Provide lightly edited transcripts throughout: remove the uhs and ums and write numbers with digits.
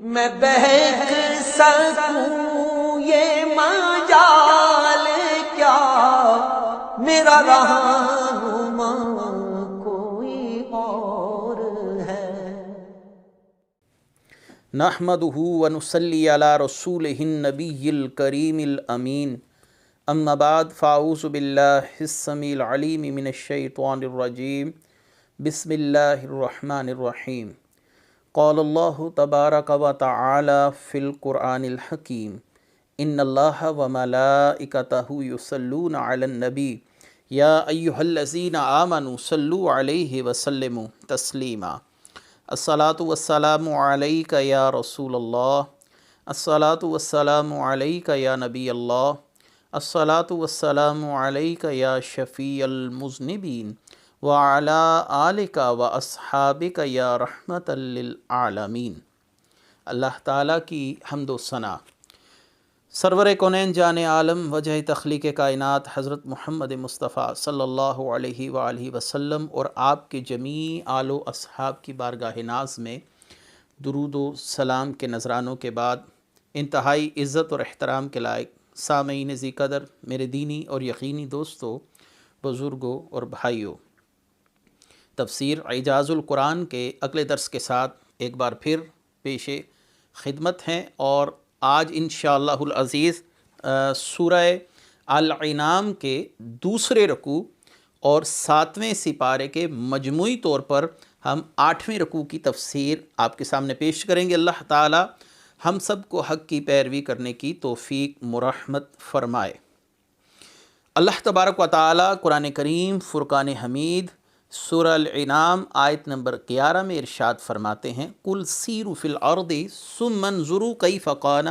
میں بہک سکوں یہ مجال کیا، میرا رہنما کوئی اور ہے۔ نحمدہ ونصلی علی رسولہ النبی الکریم الامین، اما بعد فاعوذ باللہ السمیع العلیم من الشیطان الرجیم، بسم اللہ الرحمن الرحیم۔ قال اللہ تبارک و تعالی فی القرآن الحکیم، ان اللہ وملائکتہ یصلون علی النبی یا ایہا الذین آمنوا صلوا علیہ وسلموا تسلیما۔ الصلاۃ والسلام علیک یا رسول اللہ، الصلاۃ والسلام علیک یا نبی اللہ، الصلاۃ والسلام علیک یا شفیع المذنبین، وعلی آلک و اصحابک یا رحمۃ للعالمین۔ اللہ تعالیٰ کی حمد و ثنا۔ سرور کونین جان عالم وجہ تخلیق کائنات حضرت محمد مصطفیٰ صلی اللہ علیہ وآلہ وسلم اور آپ کے جمیع آل و اصحاب کی بارگاہ ناز میں درود و سلام کے نذرانوں کے بعد، انتہائی عزت اور احترام کے لائق سامعین ذی قدر، میرے دینی اور یقینی دوستوں، بزرگوں اور بھائیوں، تفسیر اعجاز القرآن کے اگلے درس کے ساتھ ایک بار پھر پیش خدمت ہیں، اور آج انشاءاللہ العزیز سورہ الانعام کے دوسرے رکوع اور 7ویں سپارے کے مجموعی طور پر ہم 8ویں رکوع کی تفسیر آپ کے سامنے پیش کریں گے۔ اللہ تعالی ہم سب کو حق کی پیروی کرنے کی توفیق مرحمت فرمائے۔ اللہ تبارک و تعالی قرآن کریم فرقان حمید سورہ الانعام آیت نمبر 11 میں ارشاد فرماتے ہیں، قُلْ سِیرُوا فِی الْأَرْضِ ثُمَّ انظُرُوا کَیْفَ کَانَ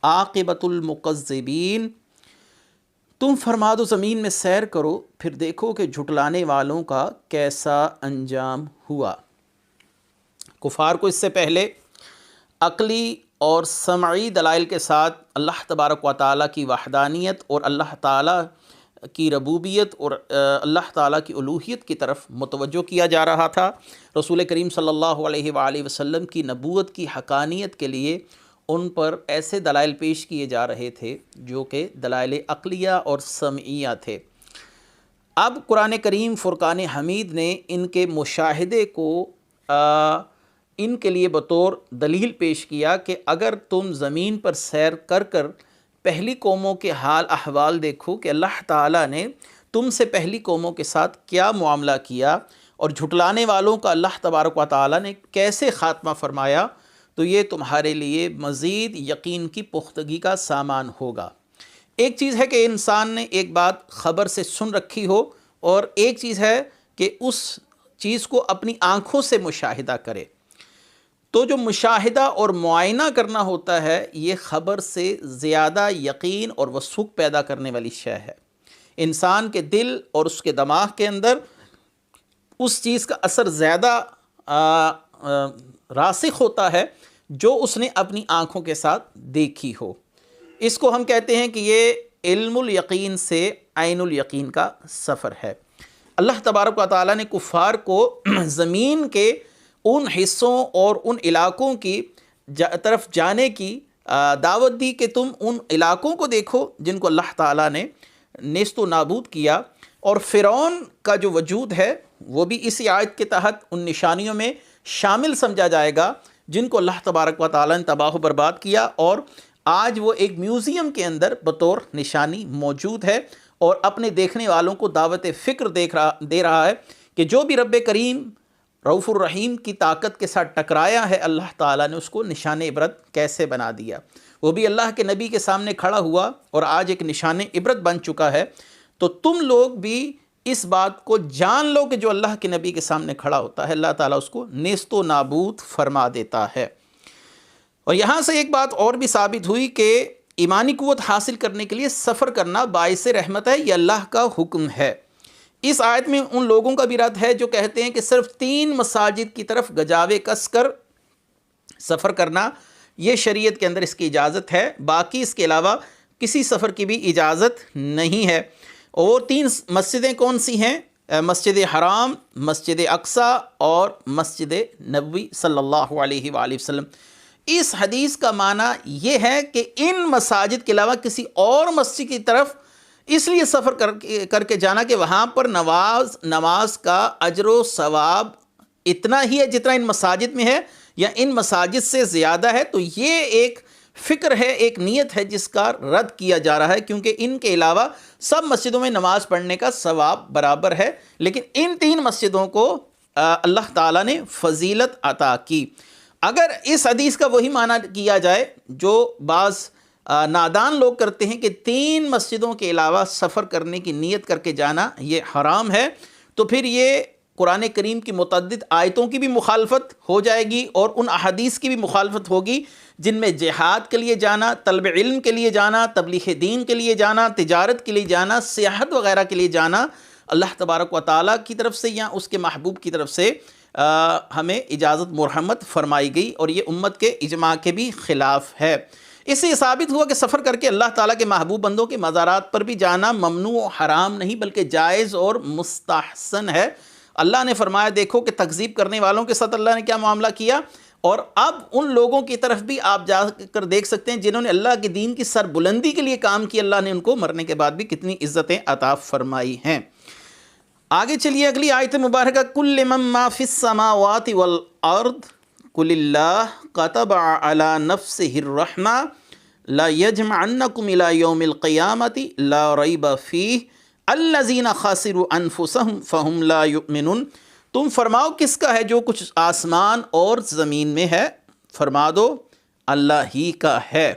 عَاقِبَةُ الْمُکَذِّبِینَ۔ تم فرما دو زمین میں سیر کرو، پھر دیکھو کہ جھٹلانے والوں کا کیسا انجام ہوا۔ کفار کو اس سے پہلے عقلی اور سمعی دلائل کے ساتھ اللہ تبارک و تعالیٰ کی وحدانیت اور اللہ تعالیٰ کی ربوبیت اور اللہ تعالیٰ کی الوہیت کی طرف متوجہ کیا جا رہا تھا۔ رسول کریم صلی اللہ علیہ وآلہ وسلم کی نبوت کی حقانیت کے لیے ان پر ایسے دلائل پیش کیے جا رہے تھے جو کہ دلائل عقلیہ اور سمعیہ تھے۔ اب قرآن کریم فرقان حمید نے ان کے مشاہدے کو ان کے لیے بطور دلیل پیش کیا کہ اگر تم زمین پر سیر کر کر پہلی قوموں کے حال احوال دیکھو کہ اللہ تعالیٰ نے تم سے پہلی قوموں کے ساتھ کیا معاملہ کیا اور جھٹلانے والوں کا اللہ تبارک و تعالیٰ نے کیسے خاتمہ فرمایا، تو یہ تمہارے لیے مزید یقین کی پختگی کا سامان ہوگا۔ ایک چیز ہے کہ انسان نے ایک بات خبر سے سن رکھی ہو، اور ایک چیز ہے کہ اس چیز کو اپنی آنکھوں سے مشاہدہ کرے۔ تو جو مشاہدہ اور معائنہ کرنا ہوتا ہے، یہ خبر سے زیادہ یقین اور وثوق پیدا کرنے والی شے ہے۔ انسان کے دل اور اس کے دماغ کے اندر اس چیز کا اثر زیادہ راسخ ہوتا ہے جو اس نے اپنی آنکھوں کے ساتھ دیکھی ہو۔ اس کو ہم کہتے ہیں کہ یہ علم الیقین سے عین الیقین کا سفر ہے۔ اللہ تبارک و تعالیٰ نے کفار کو زمین کے ان حصوں اور ان علاقوں کی طرف جانے کی دعوت دی کہ تم ان علاقوں کو دیکھو جن کو اللہ تعالیٰ نے نیست و نابود کیا، اور فرعون کا جو وجود ہے وہ بھی اسی آیت کے تحت ان نشانیوں میں شامل سمجھا جائے گا جن کو اللہ تبارک و تعالیٰ نے تباہ و برباد کیا، اور آج وہ ایک میوزیم کے اندر بطور نشانی موجود ہے اور اپنے دیکھنے والوں کو دعوت فکر دے رہا ہے کہ جو بھی رب کریم رؤوف الرحیم کی طاقت کے ساتھ ٹکرایا ہے، اللہ تعالیٰ نے اس کو نشان عبرت کیسے بنا دیا۔ وہ بھی اللہ کے نبی کے سامنے کھڑا ہوا اور آج ایک نشان عبرت بن چکا ہے۔ تو تم لوگ بھی اس بات کو جان لو کہ جو اللہ کے نبی کے سامنے کھڑا ہوتا ہے، اللہ تعالیٰ اس کو نیست و نابود فرما دیتا ہے۔ اور یہاں سے ایک بات اور بھی ثابت ہوئی کہ ایمانی قوت حاصل کرنے کے لیے سفر کرنا باعث رحمت ہے، یہ اللہ کا حکم ہے۔ اس آیت میں ان لوگوں کا بھی رد ہے جو کہتے ہیں کہ صرف 3 مساجد کی طرف گجاوے کس کر سفر کرنا، یہ شریعت کے اندر اس کی اجازت ہے، باقی اس کے علاوہ کسی سفر کی بھی اجازت نہیں ہے۔ اور 3 مسجدیں کون سی ہیں؟ مسجد حرام، مسجد اقصی اور مسجد نبوی صلی اللہ علیہ وآلہ وسلم۔ اس حدیث کا معنی یہ ہے کہ ان مساجد کے علاوہ کسی اور مسجد کی طرف اس لیے سفر کر کے جانا کہ وہاں پر نماز کا اجر و ثواب اتنا ہی ہے جتنا ان مساجد میں ہے یا ان مساجد سے زیادہ ہے، تو یہ ایک فکر ہے، ایک نیت ہے جس کا رد کیا جا رہا ہے، کیونکہ ان کے علاوہ سب مسجدوں میں نماز پڑھنے کا ثواب برابر ہے، لیکن ان 3 مسجدوں کو اللہ تعالیٰ نے فضیلت عطا کی۔ اگر اس حدیث کا وہی معنی کیا جائے جو بعض نادان لوگ کرتے ہیں کہ 3 مسجدوں کے علاوہ سفر کرنے کی نیت کر کے جانا یہ حرام ہے، تو پھر یہ قرآن کریم کی متعدد آیتوں کی بھی مخالفت ہو جائے گی اور ان احادیث کی بھی مخالفت ہوگی جن میں جہاد کے لیے جانا، طلب علم کے لیے جانا، تبلیغ دین کے لیے جانا، تجارت کے لیے جانا، سیاحت وغیرہ کے لیے جانا اللہ تبارک و تعالیٰ کی طرف سے یا اس کے محبوب کی طرف سے ہمیں اجازت مرحمت فرمائی گئی، اور یہ امت کے اجماع کے بھی خلاف ہے۔ اس سے یہ ثابت ہوا کہ سفر کر کے اللہ تعالیٰ کے محبوب بندوں کے مزارات پر بھی جانا ممنوع و حرام نہیں بلکہ جائز اور مستحسن ہے۔ اللہ نے فرمایا دیکھو کہ تکذیب کرنے والوں کے ساتھ اللہ نے کیا معاملہ کیا، اور اب ان لوگوں کی طرف بھی آپ جا کر دیکھ سکتے ہیں جنہوں نے اللہ کے دین کی سربلندی کے لیے کام کیا، اللہ نے ان کو مرنے کے بعد بھی کتنی عزتیں عطا فرمائی ہیں۔ آگے چلیے اگلی آیت مبارکہ، کل من ما فی السماوات والارض قل اللہ کتب علی نفسہ الرحمہ لا یجمعنکم الی یوم القیامۃ لا ریب فیہ الذین خسروا انفسہم فہم لا یؤمنون۔ تم فرماؤ کس کا ہے جو کچھ آسمان اور زمین میں ہے؟ فرما دو اللہ ہی کا ہے،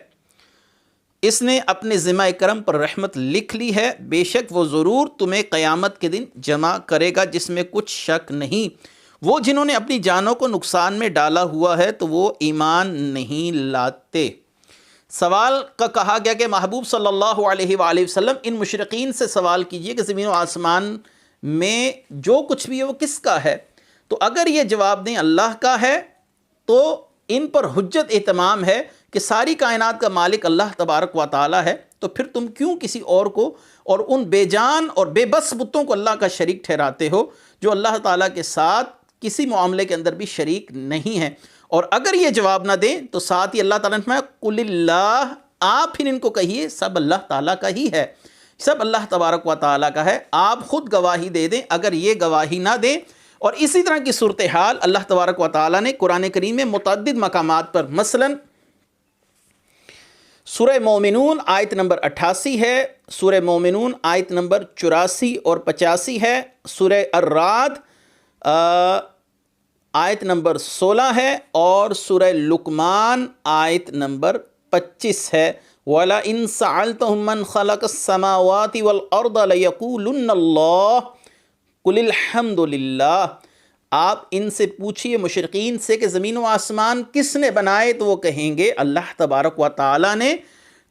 اس نے اپنے ذمہ کرم پر رحمت لکھ لی ہے، بے شک وہ ضرور تمہیں قیامت کے دن جمع کرے گا جس میں کچھ شک نہیں۔ وہ جنہوں نے اپنی جانوں کو نقصان میں ڈالا ہوا ہے تو وہ ایمان نہیں لاتے۔ سوال کا کہا گیا کہ محبوب صلی اللہ علیہ وآلہ وسلم ان مشرقین سے سوال کیجئے کہ زمین و آسمان میں جو کچھ بھی ہے وہ کس کا ہے، تو اگر یہ جواب دیں اللہ کا ہے تو ان پر حجت اتمام ہے کہ ساری کائنات کا مالک اللہ تبارک و تعالی ہے، تو پھر تم کیوں کسی اور کو اور ان بے جان اور بے بس بتوں کو اللہ کا شریک ٹھہراتے ہو جو اللہ تعالیٰ کے ساتھ کسی معاملے کے اندر بھی شریک نہیں ہیں۔ اور اگر یہ جواب نہ دیں تو ساتھ ہی اللہ تعالیٰ نے فرمایا قل اللہ، آپ پھر ان کو کہیے سب اللہ تعالیٰ کا ہی ہے، سب اللہ تبارک و تعالیٰ کا ہے، آپ خود گواہی دے دیں۔ اگر یہ گواہی نہ دیں، اور اسی طرح کی صورتحال اللہ تبارک و تعالیٰ نے قرآن کریم میں متعدد مقامات پر، مثلا سورہ مومنون آیت نمبر 88 ہے، سورہ مومنون آیت نمبر 84 اور 85 ہے، سورہ الرعد آیت نمبر 16 ہے، اور سورہ لقمان آیت نمبر 25 ہے۔ وَلَئِن سَأَلْتَهُم مَّنْ خَلَقَ السَّمَاوَاتِ وَالْأَرْضَ لَيَقُولُنَّ اللَّهُ قُلِ الْحَمْدُ لِلَّهِ، آپ ان سے پوچھئے مشرقین سے کہ زمین و آسمان کس نے بنائے، تو وہ کہیں گے اللہ تبارک و تعالیٰ نے،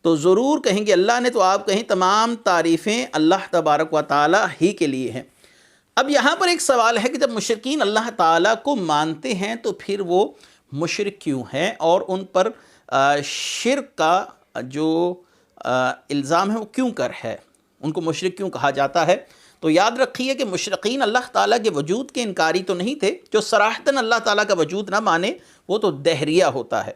تو ضرور کہیں گے اللہ نے، تو آپ کہیں تمام تعریفیں اللہ تبارک و تعالیٰ ہی کے لیے ہیں۔ اب یہاں پر ایک سوال ہے کہ جب مشرکین اللہ تعالیٰ کو مانتے ہیں تو پھر وہ مشرک کیوں ہیں، اور ان پر شرک کا جو الزام ہے وہ کیوں کر ہے، ان کو مشرک کیوں کہا جاتا ہے؟ تو یاد رکھیے کہ مشرقین اللہ تعالیٰ کے وجود کے انکاری تو نہیں تھے، جو صراحتاً اللہ تعالیٰ کا وجود نہ مانے وہ تو دہریہ ہوتا ہے۔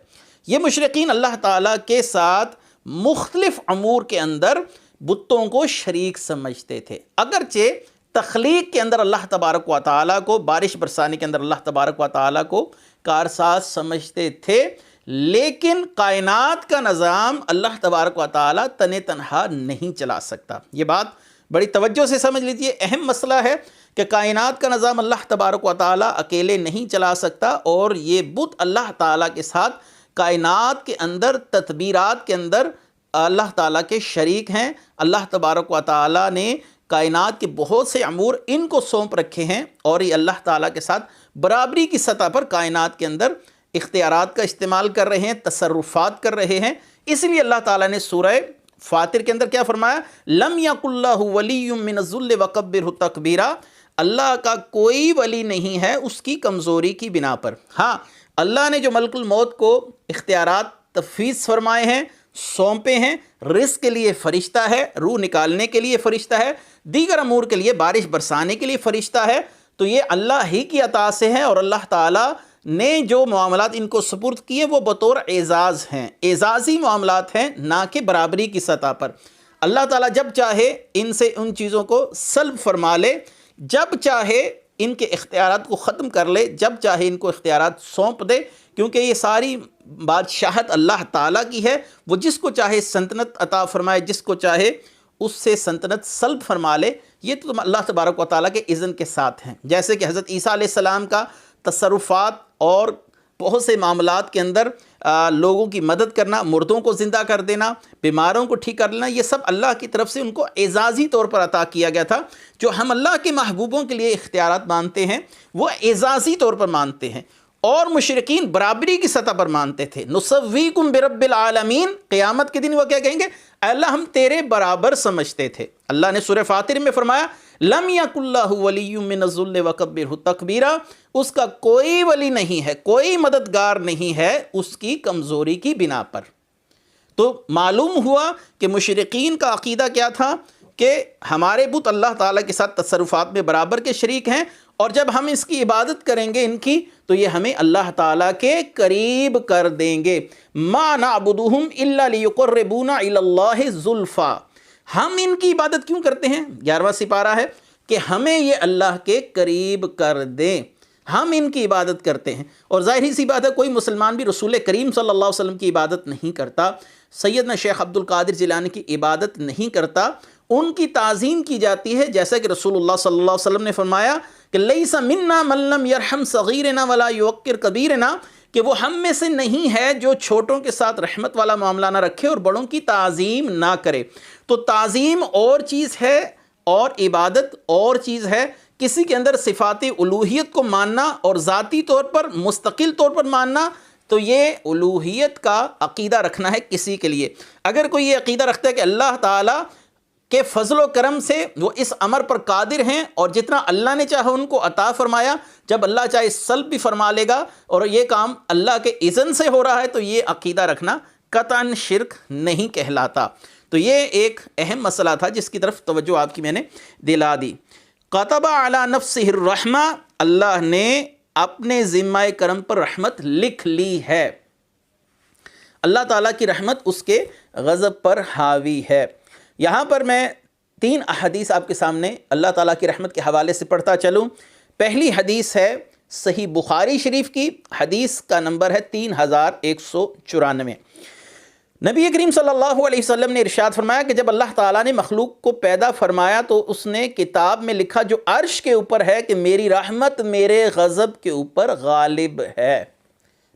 یہ مشرقین اللہ تعالیٰ کے ساتھ مختلف امور کے اندر بتوں کو شریک سمجھتے تھے، اگرچہ تخلیق کے اندر اللہ تبارک و تعالیٰ کو، بارش برسانے کے اندر اللہ تبارک و تعالیٰ کو کارساز سمجھتے تھے، لیکن کائنات کا نظام اللہ تبارک و تعالیٰ تن تنہا نہیں چلا سکتا۔ یہ بات بڑی توجہ سے سمجھ لیجئے، اہم مسئلہ ہے کہ کائنات کا نظام اللہ تبارک و تعالیٰ اکیلے نہیں چلا سکتا، اور یہ بت اللہ تعالیٰ کے ساتھ کائنات کے اندر، تدبیرات کے اندر اللہ تعالیٰ کے شریک ہیں۔ اللہ تبارک و تعالیٰ نے کائنات کے بہت سے امور ان کو سونپ رکھے ہیں، اور یہ اللہ تعالیٰ کے ساتھ برابری کی سطح پر کائنات کے اندر اختیارات کا استعمال کر رہے ہیں، تصرفات کر رہے ہیں۔ اس لیے اللہ تعالیٰ نے سورہ فاطر کے اندر کیا فرمایا؟ لم یکن اللہ ولی من الذل وکبرہ تکبیرا، اللہ کا کوئی ولی نہیں ہے اس کی کمزوری کی بنا پر۔ ہاں، اللہ نے جو ملک الموت کو اختیارات تفویض فرمائے ہیں، سونپے ہیں، رزق کے لیے فرشتہ ہے، روح نکالنے کے لیے فرشتہ ہے، دیگر امور کے لیے، بارش برسانے کے لیے فرشتہ ہے، تو یہ اللہ ہی کی عطا سے ہے، اور اللہ تعالیٰ نے جو معاملات ان کو سپرد کیے وہ بطور اعزاز ہیں، اعزازی معاملات ہیں، نہ کہ برابری کی سطح پر۔ اللہ تعالیٰ جب چاہے ان سے ان چیزوں کو سلب فرما لے، جب چاہے ان کے اختیارات کو ختم کر لے، جب چاہے ان کو اختیارات سونپ دے، کیونکہ یہ ساری بادشاہت اللہ تعالیٰ کی ہے۔ وہ جس کو چاہے سلطنت عطا فرمائے، جس کو چاہے اس سے سلطنت سلب فرما لے، یہ تو اللہ تبارک و تعالیٰ کے اذن کے ساتھ ہیں۔ جیسے کہ حضرت عیسیٰ علیہ السلام کا تصرفات اور بہت سے معاملات کے اندر لوگوں کی مدد کرنا، مردوں کو زندہ کر دینا، بیماروں کو ٹھیک کر لینا، یہ سب اللہ کی طرف سے ان کو اعزازی طور پر عطا کیا گیا تھا۔ جو ہم اللہ کے محبوبوں کے لیے اختیارات مانتے ہیں وہ اعزازی طور پر مانتے ہیں، اور مشرکین برابری کی سطح پر مانتے تھے۔ نُسَوِّيكُمْ بِرَبِّ الْعَالَمِينَ، قیامت کے دن وہ کیا کہیں گے؟ اے اللہ ہم تیرے برابر سمجھتے تھے۔ اللہ نے سورہ فاطر میں فرمایا لَمْ يَكُنْ لَهُ وَلِيٌّ مِّنَ الذُّلِّ وَكَبِّرْهُ تَكْبِيرًا، اس کا کوئی ولی نہیں ہے، کوئی مددگار نہیں ہے اس کی کمزوری کی بنا پر۔ تو معلوم ہوا کہ مشرکین کا عقیدہ کیا تھا کہ ہمارے بت اللہ تعالیٰ کے ساتھ تصرفات میں برابر کے شریک ہیں، اور جب ہم اس کی عبادت کریں گے ان کی تو یہ ہمیں اللہ تعالیٰ کے قریب کر دیں گے۔ مَا نَعْبُدُهُمْ إِلَّا لِيُقَرِّبُونَ إِلَى اللَّهِ زُلْفَىٰ، ہم ان کی عبادت کیوں کرتے ہیں؟ 11واں سپارہ ہے کہ ہمیں یہ اللہ کے قریب کر دیں، ہم ان کی عبادت کرتے ہیں۔ اور ظاہری سی بات ہے کوئی مسلمان بھی رسول کریم صلی اللہ علیہ وسلم کی عبادت نہیں کرتا، سیدنا شیخ عبد القادر جیلانی کی عبادت نہیں کرتا، ان کی تعظیم کی جاتی ہے، جیسا کہ رسول اللہ صلی اللہ علیہ وسلم نے فرمایا کہ لیس منا من لم یرحم صغیرنا ولا یوقر کبیرنا، کہ وہ ہم میں سے نہیں ہے جو چھوٹوں کے ساتھ رحمت والا معاملہ نہ رکھے اور بڑوں کی تعظیم نہ کرے۔ تو تعظیم اور چیز ہے اور عبادت اور چیز ہے۔ کسی کے اندر صفات الوہیت کو ماننا اور ذاتی طور پر مستقل طور پر ماننا، تو یہ الوہیت کا عقیدہ رکھنا ہے کسی کے لیے۔ اگر کوئی یہ عقیدہ رکھتا ہے کہ اللہ تعالیٰ کہ فضل و کرم سے وہ اس امر پر قادر ہیں اور جتنا اللہ نے چاہا ان کو عطا فرمایا، جب اللہ چاہے سلب بھی فرما لے گا، اور یہ کام اللہ کے اذن سے ہو رہا ہے، تو یہ عقیدہ رکھنا قطعاً شرک نہیں کہلاتا۔ تو یہ ایک اہم مسئلہ تھا جس کی طرف توجہ آپ کی میں نے دلا دی۔ کتب علی نفسہ الرحمہ، اللہ نے اپنے ذمہ کرم پر رحمت لکھ لی ہے۔ اللہ تعالیٰ کی رحمت اس کے غضب پر حاوی ہے۔ یہاں پر میں 3 احادیث آپ کے سامنے اللہ تعالیٰ کی رحمت کے حوالے سے پڑھتا چلوں۔ پہلی حدیث ہے صحیح بخاری شریف کی، حدیث کا نمبر ہے 3194۔ نبی کریم صلی اللہ علیہ وسلم نے ارشاد فرمایا کہ جب اللہ تعالیٰ نے مخلوق کو پیدا فرمایا تو اس نے کتاب میں لکھا جو عرش کے اوپر ہے کہ میری رحمت میرے غضب کے اوپر غالب ہے،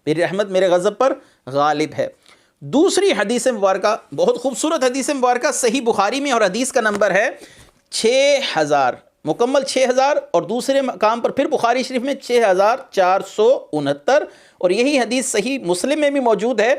میری رحمت میرے غضب پر غالب ہے۔ دوسری حدیث مبارکہ، بہت خوبصورت حدیث مبارکہ صحیح بخاری میں، اور حدیث کا نمبر ہے 6000 مکمل 6000، اور دوسرے مقام پر پھر بخاری شریف میں 6469، اور یہی حدیث صحیح مسلم میں بھی موجود ہے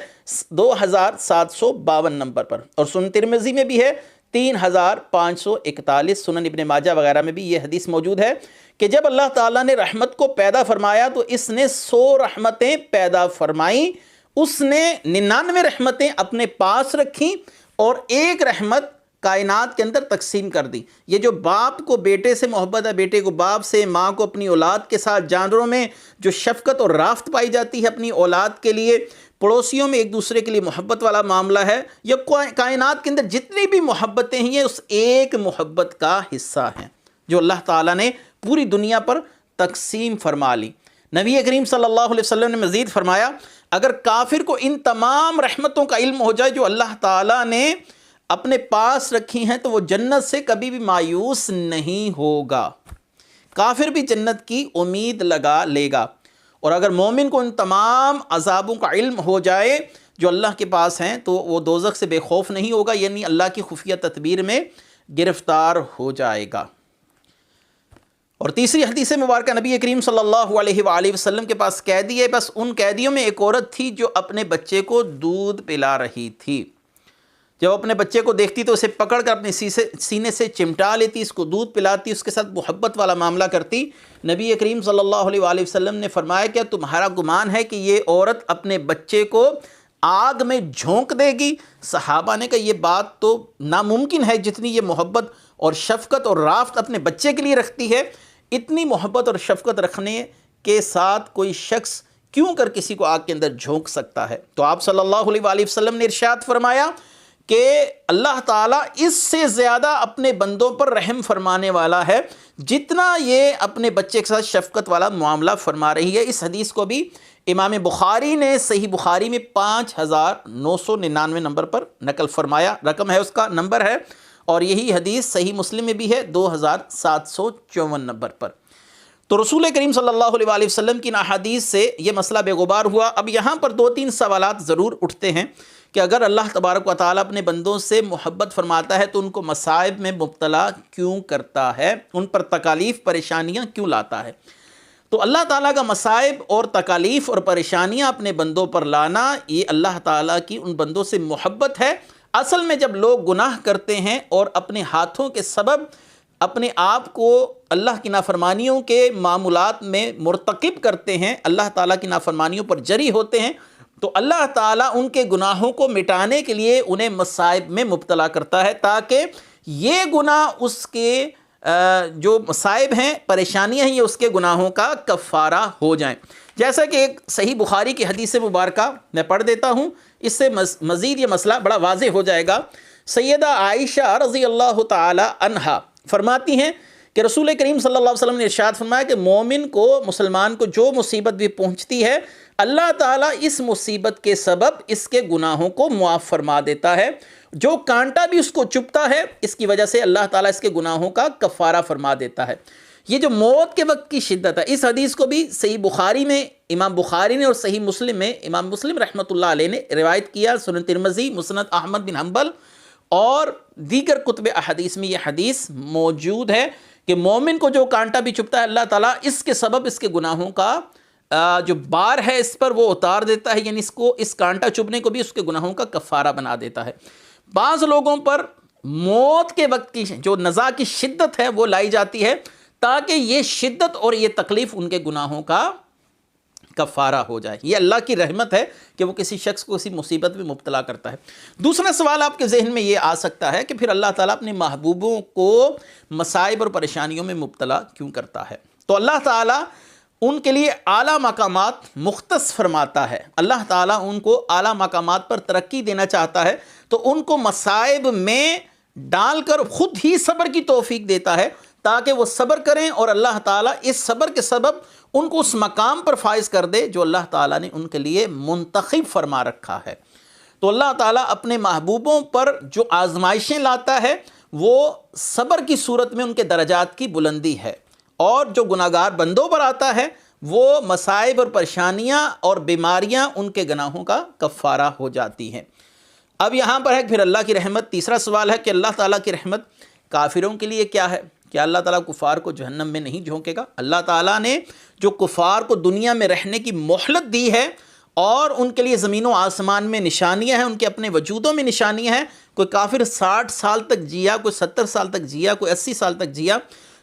2752 نمبر پر، اور سنن ترمذی میں بھی ہے 3541، سنن ابن ماجہ وغیرہ میں بھی یہ حدیث موجود ہے کہ جب اللہ تعالیٰ نے رحمت کو پیدا فرمایا تو اس نے 100 رحمتیں پیدا فرمائیں، اس نے 99 رحمتیں اپنے پاس رکھیں اور ایک رحمت کائنات کے اندر تقسیم کر دی۔ یہ جو باپ کو بیٹے سے محبت ہے، بیٹے کو باپ سے، ماں کو اپنی اولاد کے ساتھ، جانوروں میں جو شفقت اور رافت پائی جاتی ہے اپنی اولاد کے لیے، پڑوسیوں میں ایک دوسرے کے لیے محبت والا معاملہ ہے، یہ کائنات کے اندر جتنی بھی محبتیں ہیں یہ اس ایک محبت کا حصہ ہیں جو اللہ تعالیٰ نے پوری دنیا پر تقسیم فرما لی۔ نبی کریم صلی اللہ علیہ وسلم نے مزید فرمایا اگر کافر کو ان تمام رحمتوں کا علم ہو جائے جو اللہ تعالیٰ نے اپنے پاس رکھی ہیں تو وہ جنت سے کبھی بھی مایوس نہیں ہوگا، کافر بھی جنت کی امید لگا لے گا۔ اور اگر مومن کو ان تمام عذابوں کا علم ہو جائے جو اللہ کے پاس ہیں تو وہ دوزخ سے بے خوف نہیں ہوگا، یعنی اللہ کی خفیہ تدبیر میں گرفتار ہو جائے گا۔ اور تیسری حدیث مبارکہ نبی کریم صلی اللہ علیہ وآلہ وسلم کے پاس قیدی ہے، بس ان قیدیوں میں ایک عورت تھی جو اپنے بچے کو دودھ پلا رہی تھی۔ جب اپنے بچے کو دیکھتی تو اسے پکڑ کر اپنے سینے سے چمٹا لیتی، اس کو دودھ پلاتی، اس کے ساتھ محبت والا معاملہ کرتی۔ نبی کریم صلی اللہ علیہ وآلہ وسلم نے فرمایا کیا تمہارا گمان ہے کہ یہ عورت اپنے بچے کو آگ میں جھونک دے گی؟ صحابہ نے کہا یہ بات تو ناممکن ہے، جتنی یہ محبت اور شفقت اور رافت اپنے بچے کے لیے رکھتی ہے، اتنی محبت اور شفقت رکھنے کے ساتھ کوئی شخص کیوں کر کسی کو آگ کے اندر جھونک سکتا ہے؟ تو آپ صلی اللہ علیہ وآلہ وسلم نے ارشاد فرمایا کہ اللہ تعالیٰ اس سے زیادہ اپنے بندوں پر رحم فرمانے والا ہے جتنا یہ اپنے بچے کے ساتھ شفقت والا معاملہ فرما رہی ہے۔ اس حدیث کو بھی امام بخاری نے صحیح بخاری میں 5999 نمبر پر نقل فرمایا، رقم ہے اس کا، نمبر ہے، اور یہی حدیث صحیح مسلم میں بھی ہے 2754 نمبر پر۔ تو رسول کریم صلی اللہ علیہ وآلہ وسلم کی احادیث سے یہ مسئلہ بے غبار ہوا۔ اب یہاں پر 2-3 سوالات ضرور اٹھتے ہیں کہ اگر اللہ تبارک و تعالیٰ اپنے بندوں سے محبت فرماتا ہے تو ان کو مصائب میں مبتلا کیوں کرتا ہے، ان پر تکالیف پریشانیاں کیوں لاتا ہے؟ تو اللہ تعالیٰ کا مصائب اور تکالیف اور پریشانیاں اپنے بندوں پر لانا، یہ اللہ تعالیٰ کی ان بندوں سے محبت ہے۔ اصل میں جب لوگ گناہ کرتے ہیں اور اپنے ہاتھوں کے سبب اپنے آپ کو اللہ کی نافرمانیوں کے معمولات میں مرتکب کرتے ہیں، اللہ تعالیٰ کی نافرمانیوں پر جری ہوتے ہیں، تو اللہ تعالیٰ ان کے گناہوں کو مٹانے کے لیے انہیں مصائب میں مبتلا کرتا ہے تاکہ یہ گناہ اس کے جو مصائب ہیں، پریشانیاں ہیں، یہ اس کے گناہوں کا کفارہ ہو جائیں۔ جیسا کہ ایک صحیح بخاری کی حدیث مبارکہ میں پڑھ دیتا ہوں، اس سے مزید یہ مسئلہ بڑا واضح ہو جائے گا۔ سیدہ عائشہ رضی اللہ تعالی عنہا فرماتی ہیں کہ رسول کریم صلی اللہ علیہ وسلم نے ارشاد فرمایا کہ مومن کو، مسلمان کو جو مصیبت بھی پہنچتی ہے، اللہ تعالیٰ اس مصیبت کے سبب اس کے گناہوں کو معاف فرما دیتا ہے۔ جو کانٹا بھی اس کو چبھتا ہے، اس کی وجہ سے اللہ تعالیٰ اس کے گناہوں کا کفارہ فرما دیتا ہے۔ یہ جو موت کے وقت کی شدت ہے، اس حدیث کو بھی صحیح بخاری میں امام بخاری نے اور صحیح مسلم میں امام مسلم رحمۃ اللہ علیہ نے روایت کیا، سنن ترمذی، مسند احمد بن حنبل اور دیگر کتب احادیث میں یہ حدیث موجود ہے کہ مومن کو جو کانٹا بھی چبھتا ہے، اللہ تعالیٰ اس کے سبب اس کے گناہوں کا جو بار ہے اس پر وہ اتار دیتا ہے، یعنی اس کانٹا چبھنے کو بھی اس کے گناہوں کا کفارہ بنا دیتا ہے۔ بعض لوگوں پر موت کے وقت کی جو نزا کی شدت ہے وہ لائی جاتی ہے تاکہ یہ شدت اور یہ تکلیف ان کے گناہوں کا کفارہ ہو جائے۔ یہ اللہ کی رحمت ہے کہ وہ کسی شخص کو کسی مصیبت میں مبتلا کرتا ہے۔ دوسرا سوال آپ کے ذہن میں یہ آ سکتا ہے کہ پھر اللہ تعالیٰ اپنے محبوبوں کو مصائب اور پریشانیوں میں مبتلا کیوں کرتا ہے؟ تو اللہ تعالیٰ ان کے لیے اعلیٰ مقامات مختص فرماتا ہے۔ اللہ تعالیٰ ان کو اعلیٰ مقامات پر ترقی دینا چاہتا ہے تو ان کو مصائب میں ڈال کر خود ہی صبر کی توفیق دیتا ہے تاکہ وہ صبر کریں، اور اللہ تعالیٰ اس صبر کے سبب ان کو اس مقام پر فائز کر دے جو اللہ تعالیٰ نے ان کے لیے منتخب فرما رکھا ہے۔ تو اللہ تعالیٰ اپنے محبوبوں پر جو آزمائشیں لاتا ہے وہ صبر کی صورت میں ان کے درجات کی بلندی ہے، اور جو گناہگار بندوں پر آتا ہے وہ مصائب اور پریشانیاں اور بیماریاں ان کے گناہوں کا کفارہ ہو جاتی ہیں۔ اب یہاں پر ہے پھر اللہ کی رحمت۔ تیسرا سوال ہے کہ اللہ تعالیٰ کی رحمت کافروں کے لیے کیا ہے؟ کیا اللہ تعالیٰ کفار کو جہنم میں نہیں جھونکے گا؟ اللہ تعالیٰ نے جو کفار کو دنیا میں رہنے کی مہلت دی ہے اور ان کے لیے زمین و آسمان میں نشانیاں ہیں، ان کے اپنے وجودوں میں نشانیاں ہیں۔ کوئی کافر 60 سال تک جیا، کوئی 70 سال تک جیا، کوئی 80 سال تک جیا،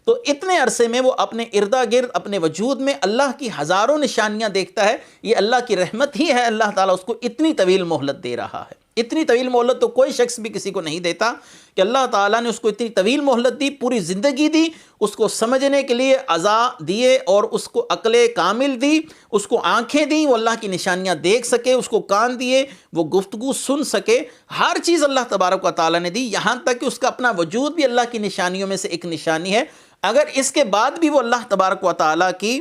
تو اتنے عرصے میں وہ اپنے اردا گرد اپنے وجود میں اللہ کی ہزاروں نشانیاں دیکھتا ہے۔ یہ اللہ کی رحمت ہی ہے، اللہ تعالیٰ اس کو اتنی طویل مہلت دے رہا ہے۔ اتنی طویل مہلت تو کوئی شخص بھی کسی کو نہیں دیتا کہ اللہ تعالیٰ نے اس کو اتنی طویل مہلت دی، پوری زندگی دی، اس کو سمجھنے کے لیے اعضاء دیے اور اس کو عقل کامل دی، اس کو آنکھیں دیں وہ اللہ کی نشانیاں دیکھ سکے، اس کو کان دیے وہ گفتگو سن سکے، ہر چیز اللہ تبارک و تعالیٰ نے دی، یہاں تک کہ اس کا اپنا وجود بھی اللہ کی نشانیوں میں سے ایک نشانی ہے۔ اگر اس کے بعد بھی وہ اللہ تبارک و تعالیٰ کی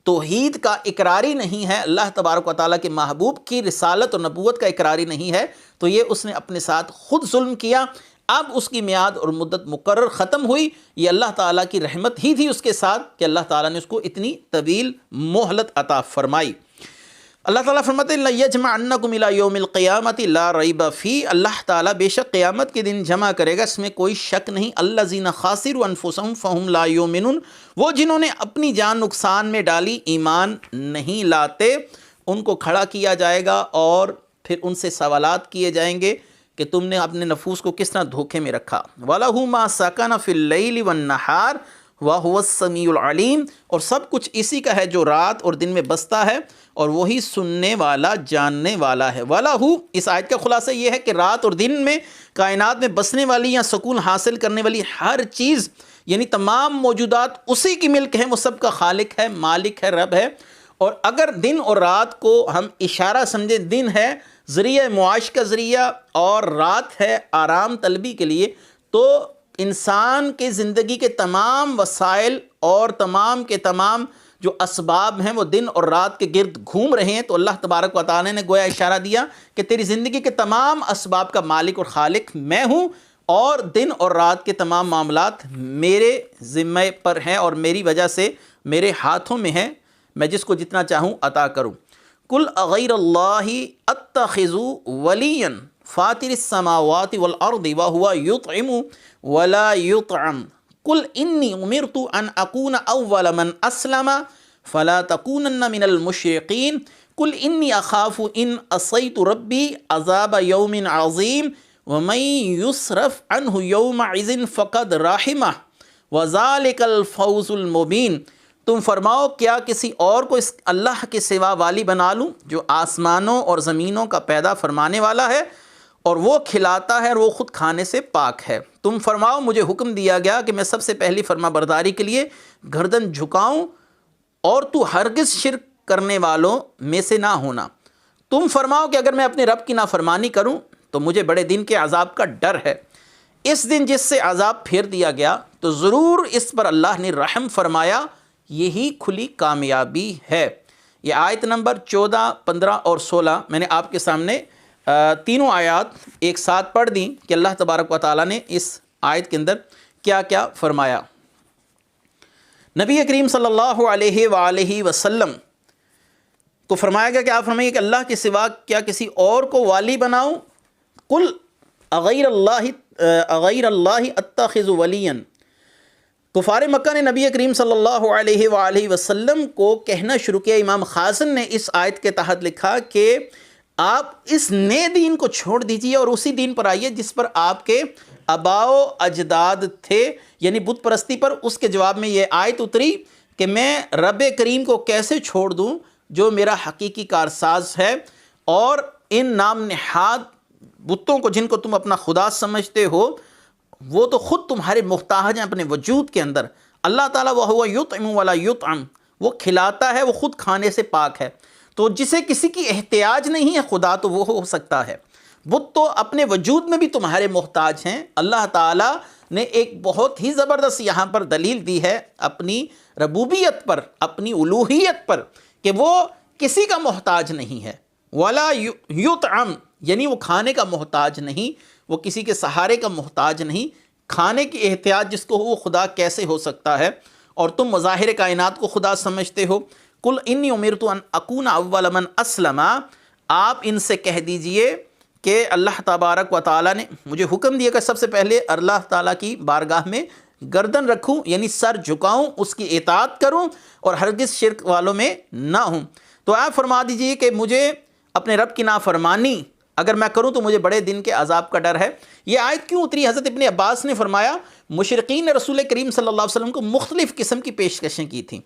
توحید کا اقراری نہیں ہے، اللہ تبارک و تعالیٰ کے محبوب کی رسالت اور نبوت کا اقراری نہیں ہے، تو یہ اس نے اپنے ساتھ خود ظلم کیا۔ اب اس کی میعاد اور مدت مقرر ختم ہوئی۔ یہ اللہ تعالیٰ کی رحمت ہی تھی اس کے ساتھ کہ اللہ تعالیٰ نے اس کو اتنی طویل مہلت عطا فرمائی۔ اللہ تعالیٰ فرماتے ہیں لَيَجْمَعَنَّكُمْ إِلَىٰ يَوْمِ الْقِيَامَةِ لَا رَيْبَ فِيهِ، اللہ تعالیٰ بے شک قیامت کے دن جمع کرے گا، اس میں کوئی شک نہیں۔ الَّذِينَ خَاسِرُوا أَنفُسَهُمْ فَهُمْ لَا يُؤْمِنُونَ، وہ جنہوں نے اپنی جان نقصان میں ڈالی، ایمان نہیں لاتے، ان کو کھڑا کیا جائے گا اور پھر ان سے سوالات کیے جائیں گے کہ تم نے اپنے نفوس کو کس طرح دھوکے میں رکھا۔ وَلَهُ مَا سَكَنَ فِي اللَّيْلِ وَالنَّهَارِ وَهُوَ السَّمِيعُ الْعَلِيمُ، اور سب کچھ اسی کا ہے جو رات اور دن میں بستا ہے اور وہی سننے والا جاننے والا ہے۔ وَلَهُ، اس آیت کا خلاصہ یہ ہے کہ رات اور دن میں کائنات میں بسنے والی یا سکون حاصل کرنے والی ہر چیز، یعنی تمام موجودات اسی کی ملک ہیں، وہ سب کا خالق ہے، مالک ہے، رب ہے، اور اگر دن اور رات کو ہم اشارہ سمجھیں، دن ہے ذریعہ معاش کا ذریعہ اور رات ہے آرام طلبی کے لیے، تو انسان کے زندگی کے تمام وسائل اور تمام کے تمام جو اسباب ہیں وہ دن اور رات کے گرد گھوم رہے ہیں۔ تو اللہ تبارک و تعالی نے گویا اشارہ دیا کہ تیری زندگی کے تمام اسباب کا مالک اور خالق میں ہوں، اور دن اور رات کے تمام معاملات میرے ذمہ پر ہیں اور میری وجہ سے میرے ہاتھوں میں ہیں، میں جس کو جتنا چاہوں عطا کروں۔ قل اغیر اللہ اتخذ ولیا فاطر السماوات والارض وهو يطعم ولا يطعم قل انی امرت ان اکون اول من اسلم فلا تکونن من المشرکین قل انی اخاف ان عصیت ربی عذاب یوم عظیم ومن یصرف عنہ یومئذ فقد رحمہ وذالک الفوز المبین۔ تم فرماؤ کیا کسی اور کو اس اللہ کے سوا والی بنا لوں جو آسمانوں اور زمینوں کا پیدا فرمانے والا ہے اور وہ کھلاتا ہے اور وہ خود کھانے سے پاک ہے۔ تم فرماؤ مجھے حکم دیا گیا کہ میں سب سے پہلی فرما برداری کے لیے گردن جھکاؤں اور تو ہرگز شرک کرنے والوں میں سے نہ ہونا۔ تم فرماؤ کہ اگر میں اپنے رب کی نافرمانی کروں تو مجھے بڑے دن کے عذاب کا ڈر ہے۔ اس دن جس سے عذاب پھیر دیا گیا تو ضرور اس پر اللہ نے رحم فرمایا، یہی کھلی کامیابی ہے۔ یہ آیت نمبر 14، 15 اور 16 میں نے آپ کے سامنے تینوں آیات ایک ساتھ پڑھ دیں کہ اللہ تبارک و تعالیٰ نے اس آیت کے اندر کیا کیا فرمایا۔ نبی کریم صلی اللہ علیہ وآلہ وسلم کو فرمایا گیا کہ آپ فرمائیے کہ اللہ کے سوا کیا کسی اور کو والی بناؤں؟ قل اغیر اللہ اتخذ ولیا۔ کفار مکہ نے نبی کریم صلی اللہ علیہ وآلہ وسلم کو کہنا شروع کیا۔ امام خازن نے اس آیت کے تحت لکھا کہ آپ اس نئے دین کو چھوڑ دیجئے اور اسی دین پر آئیے جس پر آپ کے آباء و اجداد تھے، یعنی بت پرستی پر۔ اس کے جواب میں یہ آیت اتری کہ میں رب کریم کو کیسے چھوڑ دوں جو میرا حقیقی کارساز ہے، اور ان نام نہاد بتوں کو جن کو تم اپنا خدا سمجھتے ہو وہ تو خود تمہارے محتاج ہیں اپنے وجود کے اندر۔ اللہ تعالیٰ وَهُوَ يُطْعِمُ وَلَا يُطْعَمُ، وہ کھلاتا ہے، وہ خود کھانے سے پاک ہے۔ تو جسے کسی کی احتیاج نہیں ہے خدا تو وہ ہو سکتا ہے، بت تو اپنے وجود میں بھی تمہارے محتاج ہیں۔ اللہ تعالیٰ نے ایک بہت ہی زبردست یہاں پر دلیل دی ہے اپنی ربوبیت پر، اپنی الوہیت پر، کہ وہ کسی کا محتاج نہیں ہے۔ وَلَا يُطْعَمُ یعنی وہ کھانے کا محتاج نہیں، وہ کسی کے سہارے کا محتاج نہیں۔ کھانے کی احتیاج جس کو ہو وہ خدا کیسے ہو سکتا ہے؟ اور تم مظاہر کائنات کو خدا سمجھتے ہو۔ قل انی امرت ان اکون اول من اسلم، آپ ان سے کہہ دیجئے کہ اللہ تبارک و تعالیٰ نے مجھے حکم دیا کہ سب سے پہلے اللہ تعالیٰ کی بارگاہ میں گردن رکھوں، یعنی سر جھکاؤں، اس کی اطاعت کروں اور ہرگز شرک والوں میں نہ ہوں۔ تو آپ فرما دیجئے کہ مجھے اپنے رب کی نافرمانی اگر میں کروں تو مجھے بڑے دن کے عذاب کا ڈر ہے۔ یہ آیت کیوں اتری؟ حضرت ابن عباس نے فرمایا مشرقین نے رسول کریم صلی اللہ علیہ وسلم کو مختلف قسم کی پیشکشیں کی تھیں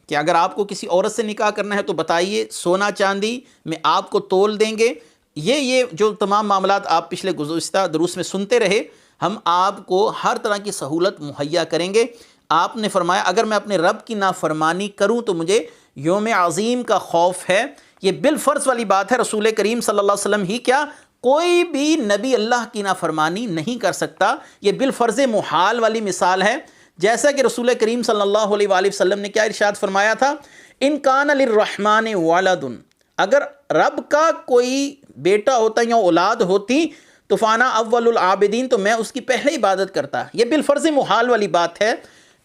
کہ اگر آپ کو کسی عورت سے نکاح کرنا ہے تو بتائیے، سونا چاندی میں آپ کو تول دیں گے۔ یہ جو تمام معاملات آپ پچھلے گزشتہ دروس میں سنتے رہے، ہم آپ کو ہر طرح کی سہولت مہیا کریں گے۔ آپ نے فرمایا اگر میں اپنے رب کی نافرمانی کروں تو مجھے یوم عظیم کا خوف ہے۔ یہ بالفرض والی بات ہے، رسول کریم صلی اللہ علیہ وسلم ہی کیا کوئی بھی نبی اللہ کی نافرمانی نہیں کر سکتا۔ یہ بالفرض محال والی مثال ہے، جیسا کہ رسول کریم صلی اللہ علیہ وآلہ وسلم نے کیا ارشاد فرمایا تھا؟ ان کان للرحمن ولد، اگر رب کا کوئی بیٹا ہوتا یا اولاد ہوتی تو فانا اول العابدین، تو میں اس کی پہلے عبادت کرتا۔ یہ بالفرض محال والی بات ہے۔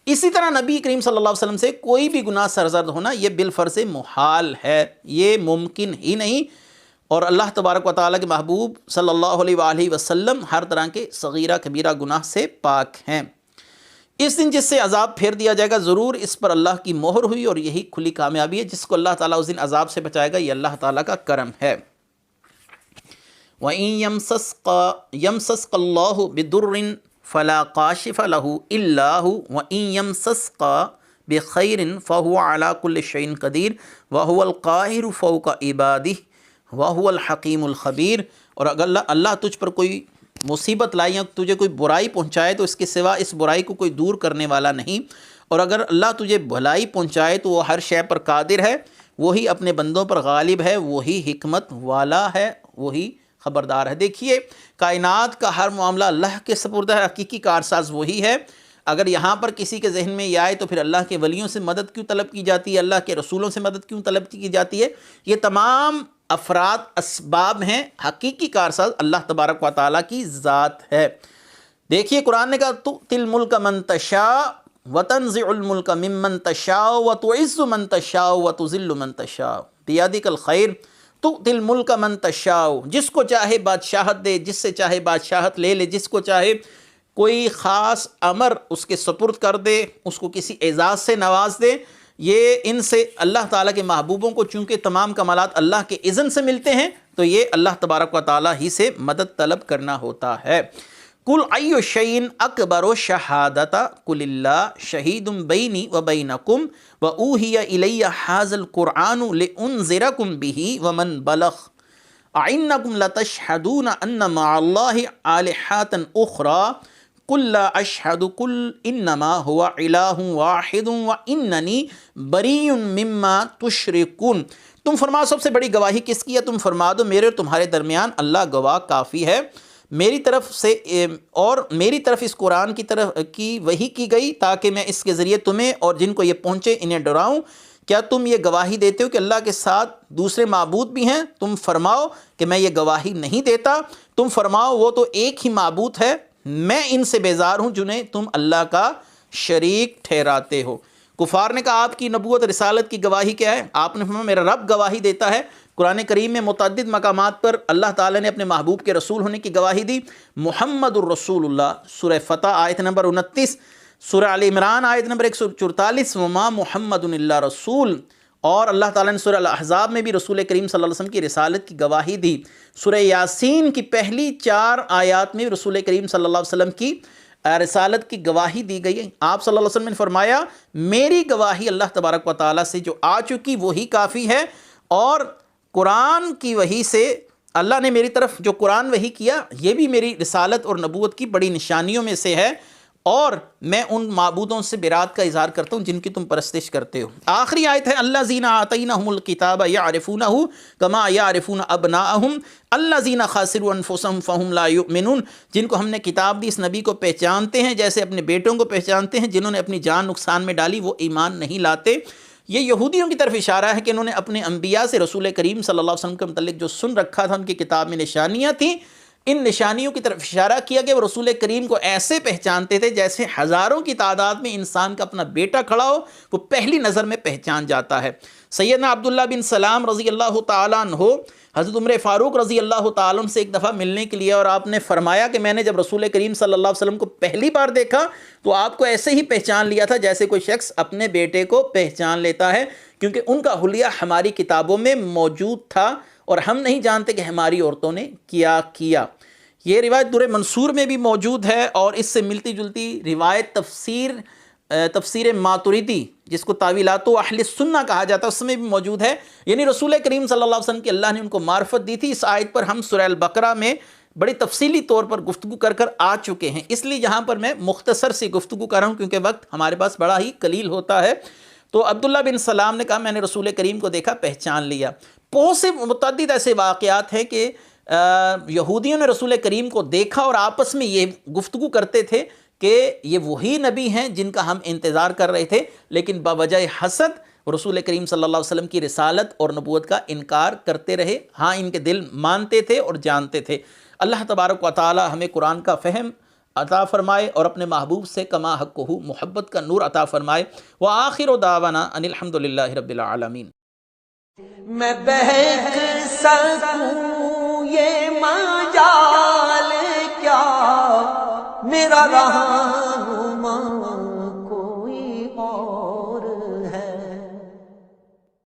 اسی طرح نبی کریم صلی اللہ علیہ وسلم سے کوئی بھی گناہ سرزد ہونا یہ بالفرض محال ہے، یہ ممکن ہی نہیں۔ اور اللہ تبارک و تعالیٰ کے محبوب صلی اللہ علیہ وآلہ وسلم ہر طرح کے صغیرہ کبیرہ گناہ سے پاک ہیں۔ اس دن جس سے عذاب پھیر دیا جائے گا ضرور اس پر اللہ کی مہر ہوئی، اور یہی کھلی کامیابی ہے۔ جس کو اللہ تعالیٰ اس دن عذاب سے بچائے گا یہ اللہ تعالیٰ کا کرم ہے۔ وَإِن يَمْسَسْكَ اللَّهُ بِضُرٍّ فَلَا كَاشِفَ لَهُ إِلَّا هُوَ وَإِن يَمْسَسْكَ بِخَيْرٍ فَهُوَ عَلَى كُلِّ شَيْءٍ قَدِيرٌ وَهُوَ الْقَاهِرُ فَوْقَ عِبَادِهِ وَهُوَ الْحَكِيمُ الْخَبِيرُ۔ اور اگر اللہ تجھ پر کوئی مصیبت لائی یا تجھے کوئی برائی پہنچائے تو اس کے سوا اس برائی کو کوئی دور کرنے والا نہیں، اور اگر اللہ تجھے بھلائی پہنچائے تو وہ ہر شے پر قادر ہے، وہی اپنے بندوں پر غالب ہے، وہی حکمت والا ہے، وہی خبردار ہے۔ دیکھیے کائنات کا ہر معاملہ اللہ کے سپرد ہے، حقیقی کارساز وہی ہے۔ اگر یہاں پر کسی کے ذہن میں یہ آئے تو پھر اللہ کے ولیوں سے مدد کیوں طلب کی جاتی ہے، اللہ کے رسولوں سے مدد کیوں طلب کی جاتی ہے؟ یہ تمام افراد اسباب ہیں، حقیقی کارساز اللہ تبارک و تعالیٰ کی ذات ہے۔ دیکھیے قرآن نے کہا تُؤْتِي الْمُلْكَ مَن تَشَاءُ وَتَنزِعُ الْمُلْكَ مِمَّن تَشَاءُ وَتُعِزُّ مَن تَشَاءُ وَتُذِلُّ مَن تَشَاءُ بِيَدِكَ الْخَيْرُ تُؤْتِي الْمُلْكَ مَن تَشَاءُ، جس کو چاہے بادشاہت دے، جس سے چاہے بادشاہت لے لے، جس کو چاہے کوئی خاص امر اس کے سپرد کر دے، اس کو کسی اعزاز سے نواز دے۔ یہ ان سے اللہ تعالیٰ کے محبوبوں کو چونکہ تمام کمالات اللہ کے اذن سے ملتے ہیں تو یہ اللہ تبارک و تعالیٰ ہی سے مدد طلب کرنا ہوتا ہے۔ قُلْ أَيُّ شَيْءٍ أَكْبَرُ شَهَادَةً قُلِ اللَّهُ شَهِيدٌ بَيْنِي وَبَيْنَكُمْ وَأُوحِيَ إِلَيَّ هَٰذَا الْقُرْآنُ لِأُنذِرَكُم بِهِ وَمَن بَلَغَ أَإِنَّكُمْ لَتَشْهَدُونَ أَنَّ مَعَ اللَّهِ آلِهَةً أُخْرَىٰ قُل لَّا أَشْهَدُ قُلْ إِنَّمَا هُوَ إِلَٰهٌ وَاحِدٌ وَإِنَّنِي بَرِيٌّ مِّمَّا تُشْرِكُونَ۔ تم فرماؤ سب سے بڑی گواہی کس کی ہے؟ تم فرما دو میرے اور تمہارے درمیان اللہ گواہ کافی ہے، میری طرف سے اور میری طرف اس قرآن کی طرف کی وحی کی گئی تاکہ میں اس کے ذریعے تمہیں اور جن کو یہ پہنچے انہیں ڈراؤں۔ کیا تم یہ گواہی دیتے ہو کہ اللہ کے ساتھ دوسرے معبود بھی ہیں؟ تم فرماؤ کہ میں یہ گواہی نہیں دیتا۔ تم فرماؤ وہ تو ایک ہی معبود ہے، میں ان سے بیزار ہوں جنہیں تم اللہ کا شریک ٹھہراتے ہو۔ کفار نے کہا آپ کی نبوت رسالت کی گواہی کیا ہے؟ آپ نے فرمایا میرا رب گواہی دیتا ہے۔ قرآن کریم میں متعدد مقامات پر اللہ تعالیٰ نے اپنے محبوب کے رسول ہونے کی گواہی دی۔ محمد الرسول اللہ، سورہ فتح آیت نمبر 29، سورہ آل عمران آیت نمبر 144، وما محمد الا رسول، اور اللہ تعالیٰ نے سورہ الاحزاب میں بھی رسول کریم صلی اللہ علیہ وسلم کی رسالت کی گواہی دی۔ سورہ یاسین کی پہلی 4 آیات میں رسول کریم صلی اللہ علیہ وسلم کی رسالت کی گواہی دی گئی ہے۔ آپ صلی اللہ علیہ وسلم نے فرمایا میری گواہی اللہ تبارک و تعالیٰ سے جو آ چکی وہی کافی ہے، اور قرآن کی وحی سے اللہ نے میری طرف جو قرآن وحی کیا یہ بھی میری رسالت اور نبوت کی بڑی نشانیوں میں سے ہے، اور میں ان معبودوں سے برات کا اظہار کرتا ہوں جن کی تم پرستش کرتے ہو۔ آخری آیت ہے الذین آتیناہم الکتاب یعرفونہ کما یعرفون ابناءہم الذین خسروا انفسہم فہم لا یؤمنون، جن کو ہم نے کتاب دی اس نبی کو پہچانتے ہیں جیسے اپنے بیٹوں کو پہچانتے ہیں، جنہوں نے اپنی جان نقصان میں ڈالی وہ ایمان نہیں لاتے۔ یہ یہودیوں کی طرف اشارہ ہے کہ انہوں نے اپنے انبیاء سے رسول کریم صلی اللہ علیہ وسلم کے متعلق جو سن رکھا تھا ان کی کتاب میں نشانیاں تھیں، ان نشانیوں کی طرف اشارہ کیا کہ وہ رسول کریم کو ایسے پہچانتے تھے جیسے ہزاروں کی تعداد میں انسان کا اپنا بیٹا کھڑا ہو، وہ پہلی نظر میں پہچان جاتا ہے۔ سیدنا عبداللہ بن سلام رضی اللہ تعالیٰ عنہ حضرت عمر فاروق رضی اللہ تعالیٰ عنہ سے ایک دفعہ ملنے کے لیے، اور آپ نے فرمایا کہ میں نے جب رسول کریم صلی اللہ علیہ وسلم کو پہلی بار دیکھا تو آپ کو ایسے ہی پہچان لیا تھا جیسے کوئی شخص اپنے بیٹے کو پہچان لیتا ہے، کیونکہ ان کا حلیہ ہماری کتابوں میں موجود تھا اور ہم نہیں جانتے کہ ہماری عورتوں نے کیا کیا۔ یہ روایت در منصور میں بھی موجود ہے، اور اس سے ملتی جلتی روایت تفسیر ماتریدی جس کو تعویلات و اہل سنہ کہا جاتا ہے اس میں بھی موجود ہے، یعنی رسول کریم صلی اللہ علیہ وسلم کی اللہ نے ان کو معرفت دی تھی۔ اس آیت پر ہم سورہ البقرہ میں بڑی تفصیلی طور پر گفتگو کر آ چکے ہیں، اس لیے یہاں پر میں مختصر سی گفتگو کر رہا ہوں کیونکہ وقت ہمارے پاس بڑا ہی قلیل ہوتا ہے۔ تو عبداللہ بن سلام نے کہا میں نے رسول کریم کو دیکھا، پہچان لیا۔ بہت سے متعدد ایسے واقعات ہیں کہ یہودیوں نے رسول کریم کو دیکھا اور آپس میں یہ گفتگو کرتے تھے کہ یہ وہی نبی ہیں جن کا ہم انتظار کر رہے تھے، لیکن بوجہ حسد رسول کریم صلی اللہ علیہ وسلم کی رسالت اور نبوت کا انکار کرتے رہے۔ ہاں ان کے دل مانتے تھے اور جانتے تھے۔ اللہ تبارک و تعالی ہمیں قرآن کا فہم عطا فرمائے اور اپنے محبوب سے کما حقہ محبت کا نور عطا فرمائے۔ وآخر دعوانا ان الحمدللہ رب العالمین۔ میں بہک سکوں یہ مجال کیا میرا رہنما